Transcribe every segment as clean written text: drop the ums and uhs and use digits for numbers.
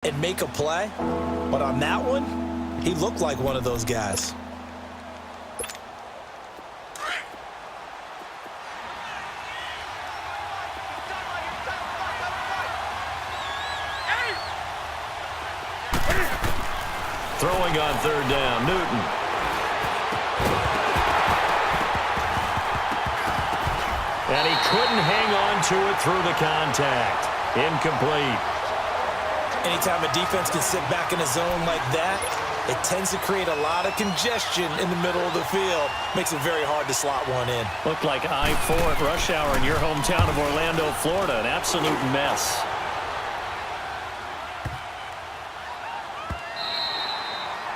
and make a play, but on that one, he looked like one of those guys. Throwing on third down, Newton. And he couldn't hang on to it through the contact. Incomplete. Anytime a defense can sit back in a zone like that, it tends to create a lot of congestion in the middle of the field. Makes it very hard to slot one in. Looked like I-4 at rush hour in your hometown of Orlando, Florida. An absolute mess.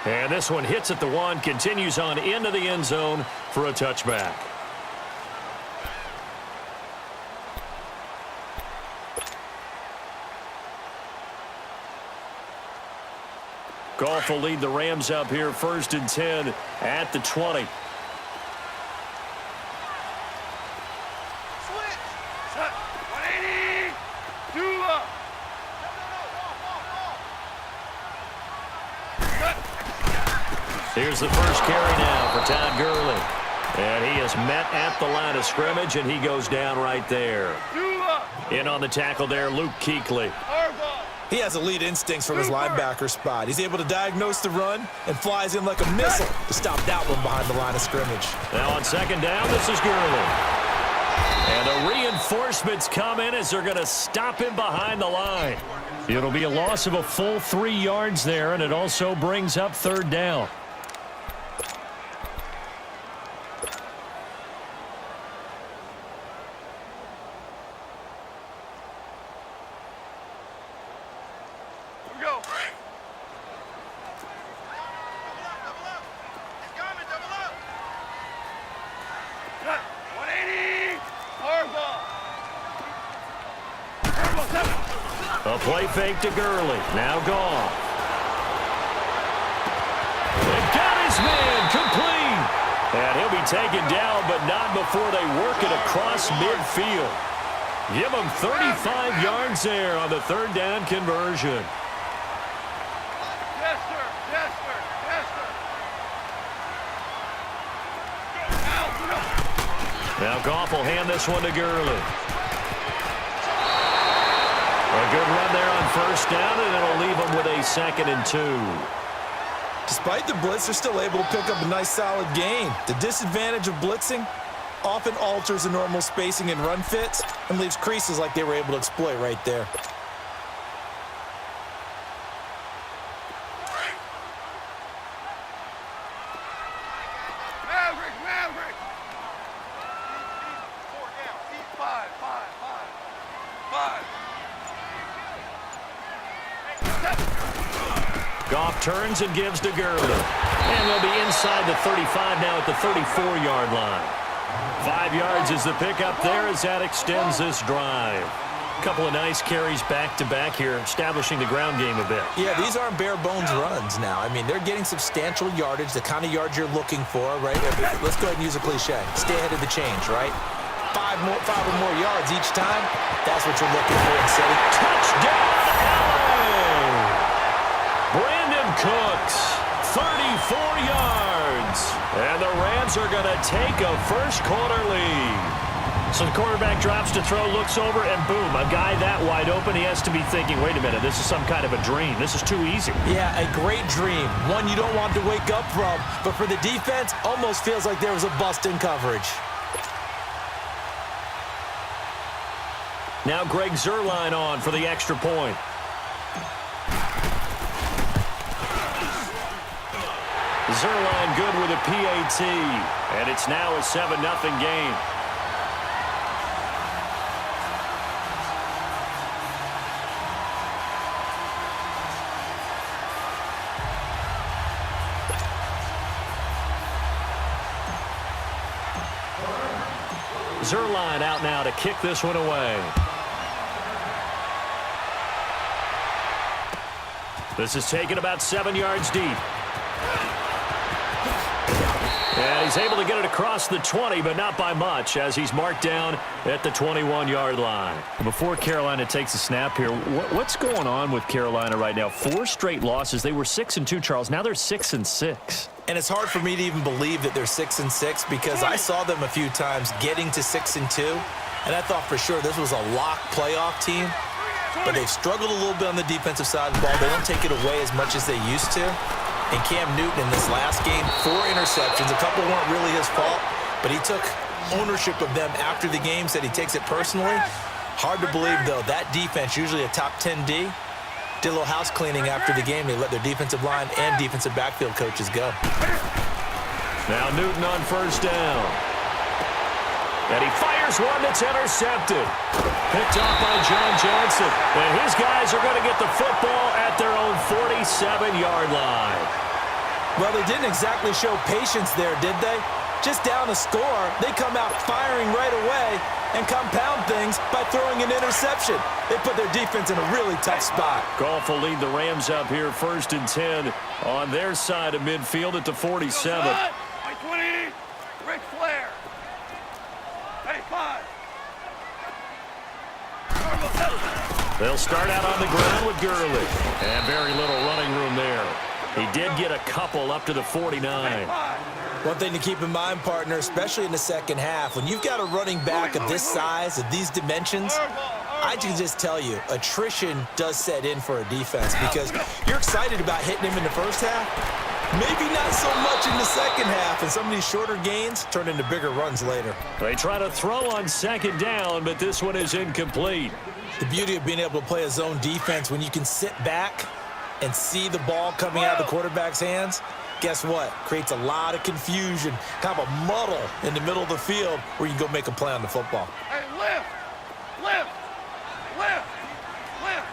And this one hits at the one, continues on into the end zone for a touchback. Goff will lead the Rams up here, 1st and 10 at the 20. Here's the first carry now for Todd Gurley. And he is met at the line of scrimmage, and he goes down right there. In on the tackle there, Luke Kuechly. He has elite instincts from his linebacker spot. He's able to diagnose the run and flies in like a missile to stop that one behind the line of scrimmage. Now on second down, this is Gurley. And the reinforcements come in as they're going to stop him behind the line. It'll be a loss of a full 3 yards there, and it also brings up third down. A play fake to Gurley. Now Goff. They got his man complete. And he'll be taken down, but not before they work it across midfield. Give him 35 yards there on the third down conversion. Yes, sir. Yes, sir. Yes, sir. Now Goff will hand this one to Gurley. A good run there on first down, and it'll leave them with a 2nd and 2. Despite the blitz, they're still able to pick up a nice solid gain. The disadvantage of blitzing often alters the normal spacing and run fits and leaves creases like they were able to exploit right there. Maverick. 4 down. 5. Goff turns and gives to Gurley. And they'll be inside the 35 now at the 34-yard line. 5 yards is the pickup there as that extends this drive. A couple of nice carries back-to-back here, establishing the ground game a bit. Yeah, these aren't bare-bones runs now. I mean, they're getting substantial yardage, the kind of yards you're looking for, right? Let's go ahead and use a cliche. Stay ahead of the change, right? 5 or more yards each time, that's what you're looking for in city. Touchdown, LA! Brandon Cooks, 34 yards. And the Rams are going to take a first-quarter lead. So the quarterback drops to throw, looks over, and boom, a guy that wide open, he has to be thinking, wait a minute, this is some kind of a dream. This is too easy. Yeah, a great dream. One you don't want to wake up from. But for the defense, almost feels like there was a bust in coverage. Now Greg Zuerlein on for the extra point. Zuerlein good with a PAT. And it's now a 7-0 game. Zuerlein out now to kick this one away. This is taken about 7 yards deep. And he's able to get it across the 20, but not by much, as he's marked down at the 21-yard line. Before Carolina takes a snap here, what's going on with Carolina right now? 4 straight losses. They were 6-2, Charles. Now they're 6-6. And it's hard for me to even believe that they're 6-6 because I saw them a few times getting to 6-2, and I thought for sure this was a lock playoff team. But they've struggled a little bit on the defensive side of the ball. They don't take it away as much as they used to. And Cam Newton in this last game, 4 interceptions. A couple weren't really his fault, but he took ownership of them after the game, said he takes it personally. Hard to believe, though, that defense, usually a top 10 D, did a little house cleaning after the game. They let their defensive line and defensive backfield coaches go. Now Newton on first down. And he fires one that's intercepted. Picked off by John Johnson. And his guys are going to get the football at their own 47-yard line. Well, they didn't exactly show patience there, did they? Just down a score, they come out firing right away and compound things by throwing an interception. They put their defense in a really tough spot. Goff will lead the Rams up here 1st and 10 on their side of midfield at the 47. My 20, Ric Flair. Hey, 5. They'll start out on the ground with Gurley. And very little running room there. He did get a couple up to the 49. One thing to keep in mind, partner, especially in the second half, when you've got a running back of this size, of these dimensions, I can just tell you, attrition does set in for a defense because you're excited about hitting him in the first half. Maybe not so much in the second half, and some of these shorter gains turn into bigger runs later. They try to throw on 2nd down, but this one is incomplete. The beauty of being able to play a zone defense when you can sit back and see the ball coming out of the quarterback's hands, guess what? Creates a lot of confusion, kind of a muddle in the middle of the field where you can go make a play on the football. Hey, lift, lift, lift, lift.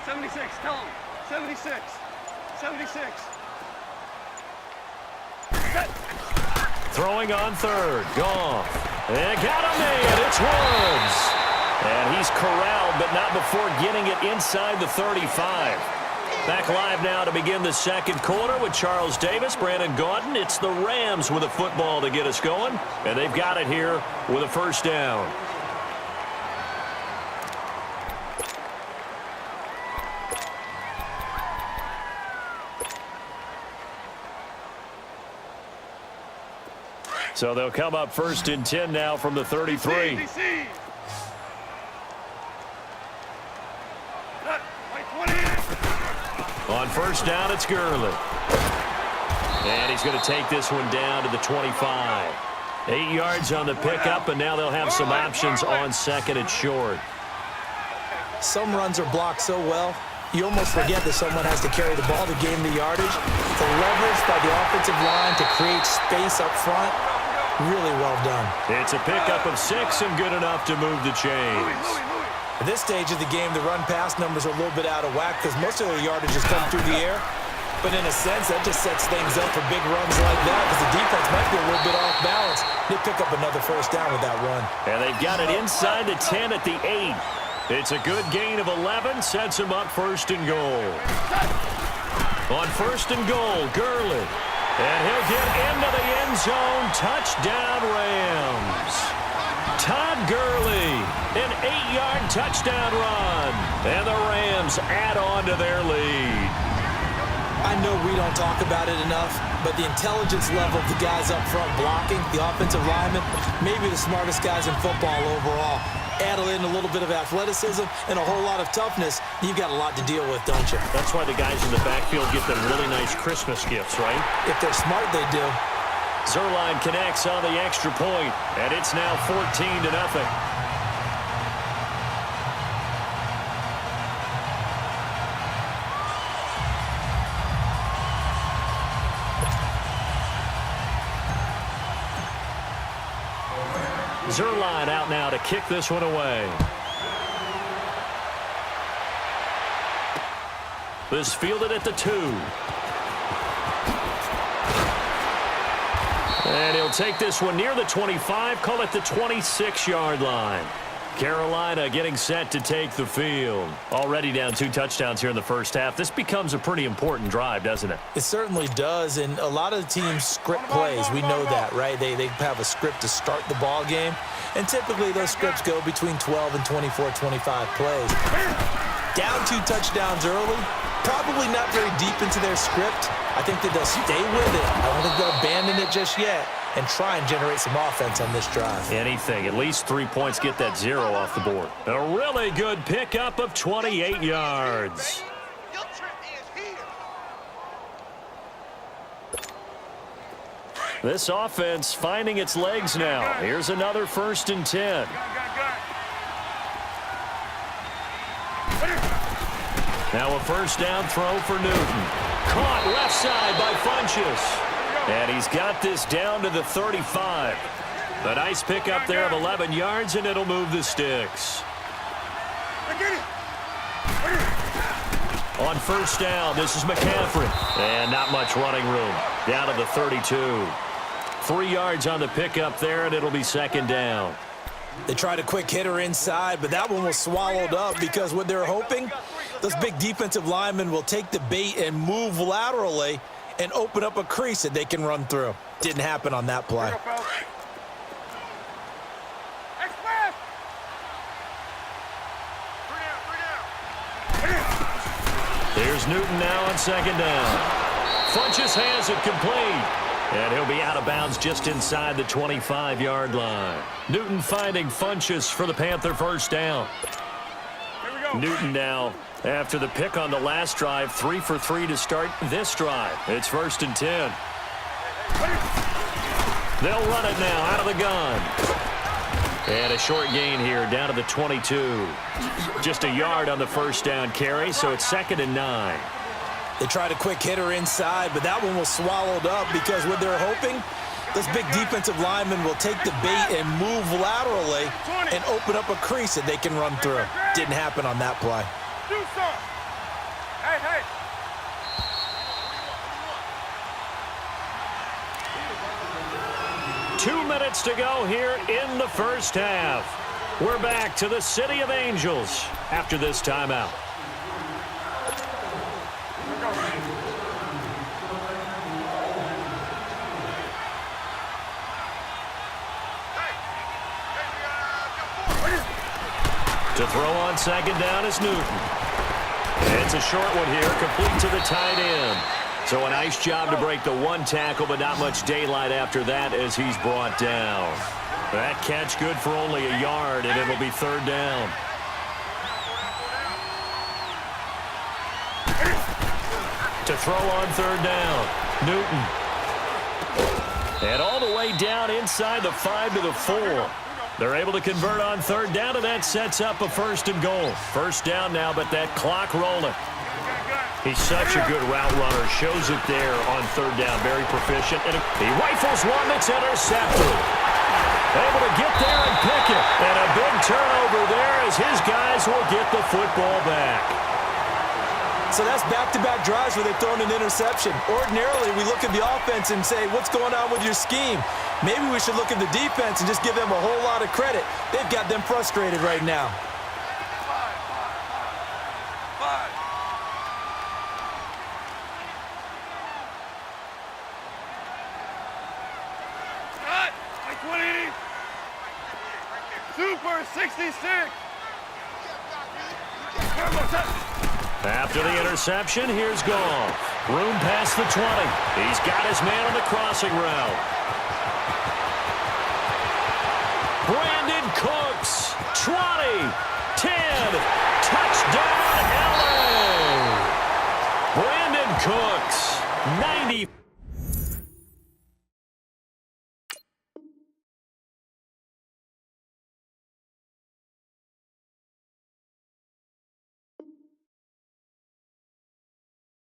76, tell him. 76, 76. Set. Throwing on 3rd. Goff. And got him in. It's Woods. And he's corralled, but not before getting it inside the 35. Back live now to begin the 2nd quarter with Charles Davis, Brandon Gaudin. It's the Rams with a football to get us going, and they've got it here with a 1st down. So they'll come up 1st and 10 now from the 33. DC. On 1st down, it's Gurley. And he's going to take this one down to the 25. 8 yards on the pickup, and now they'll have some options on 2nd and short. Some runs are blocked so well, you almost forget that someone has to carry the ball to gain the yardage. The leverage by the offensive line to create space up front, really well done. It's a pickup of 6 and good enough to move the chains. At this stage of the game, the run-pass numbers are a little bit out of whack because most of the yardage has come through the air. But in a sense, that just sets things up for big runs like that because the defense might be a little bit off balance. They pick up another 1st down with that run. And they've got it inside the 10 at the 8. It's a good gain of 11, sets them up 1st and goal. On 1st and goal, Gurley. And he'll get into the end zone. Touchdown, Rams. Todd Gurley, an 8-yard touchdown run. And the Rams add on to their lead. I know we don't talk about it enough, but the intelligence level of the guys up front blocking, the offensive linemen, maybe the smartest guys in football overall. Add in a little bit of athleticism and a whole lot of toughness, you've got a lot to deal with, don't you? That's why the guys in the backfield get them really nice Christmas gifts, right? If they're smart, they do. Zerline connects on the extra point, and it's now 14-0. Zerline out now to kick this one away. This fielded at the 2. And he'll take this one near the 25, call it the 26-yard line. Carolina getting set to take the field. Already down 2 touchdowns here in the first half. This becomes a pretty important drive, doesn't it? It certainly does, and a lot of the teams script plays. We know that, right? They have a script to start the ball game, and typically those scripts go between 12 and 24, 25 plays. Down 2 touchdowns early, probably not very deep into their script. I think that they'll stay with it. I don't think they'll abandon it just yet and try and generate some offense on this drive. Anything. At least 3 points, get that 0 off the board. A really good pickup of 28 yards. This offense finding its legs now. Here's another 1st and 10. Now a 1st down throw for Newton. Caught left side by Funchess. And he's got this down to the 35. A nice pickup there of 11 yards, and it'll move the sticks. On 1st down, this is McCaffrey. And not much running room. Down to the 32. 3 yards on the pickup there, and it'll be 2nd down. They tried a quick hitter inside, but that one was swallowed up because what they're hoping, those big defensive linemen will take the bait and move laterally and open up a crease that they can run through. Didn't happen on that play. Here's Newton now on 2nd down. Funchess has it complete. And he'll be out of bounds just inside the 25-yard line. Newton finding Funchess for the Panther 1st down. Newton now, after the pick on the last drive, 3 for 3 to start this drive. It's 1st and 10. They'll run it now out of the gun. And a short gain here down to the 22. Just a yard on the 1st down carry, so it's 2nd and 9. They tried a quick hitter inside, but that one was swallowed up because what they're hoping, those big defensive linemen will take the bait and move laterally and open up a crease that they can run through. Didn't happen on that play. Do something. Hey. 2 minutes to go here in the first half. We're back to the City of Angels after this timeout. To throw on 2nd down is Newton. It's a short one here, complete to the tight end. So a nice job to break the 1 tackle, but not much daylight after that as he's brought down. That catch good for only a yard, and it'll be 3rd down. To throw on 3rd down, Newton. And all the way down inside the 5 to the 4. They're able to convert on 3rd down, and that sets up a 1st and goal. 1st down now, but that clock rolling. He's such a good route runner. Shows it there on 3rd down. Very proficient. And he rifles one that's intercepted. Able to get there and pick it. And a big turnover there as his guys will get the football back. So that's back-to-back drives where they've thrown an interception. Ordinarily, we look at the offense and say, what's going on with your scheme? Maybe we should look at the defense and just give them a whole lot of credit. They've got them frustrated right now. Five. Cut. 20. Super 66. After the interception, here's Goff. Room past the 20. He's got his man on the crossing route. Brandon Cooks, 20, 10, touchdown LA. Brandon Cooks, 90.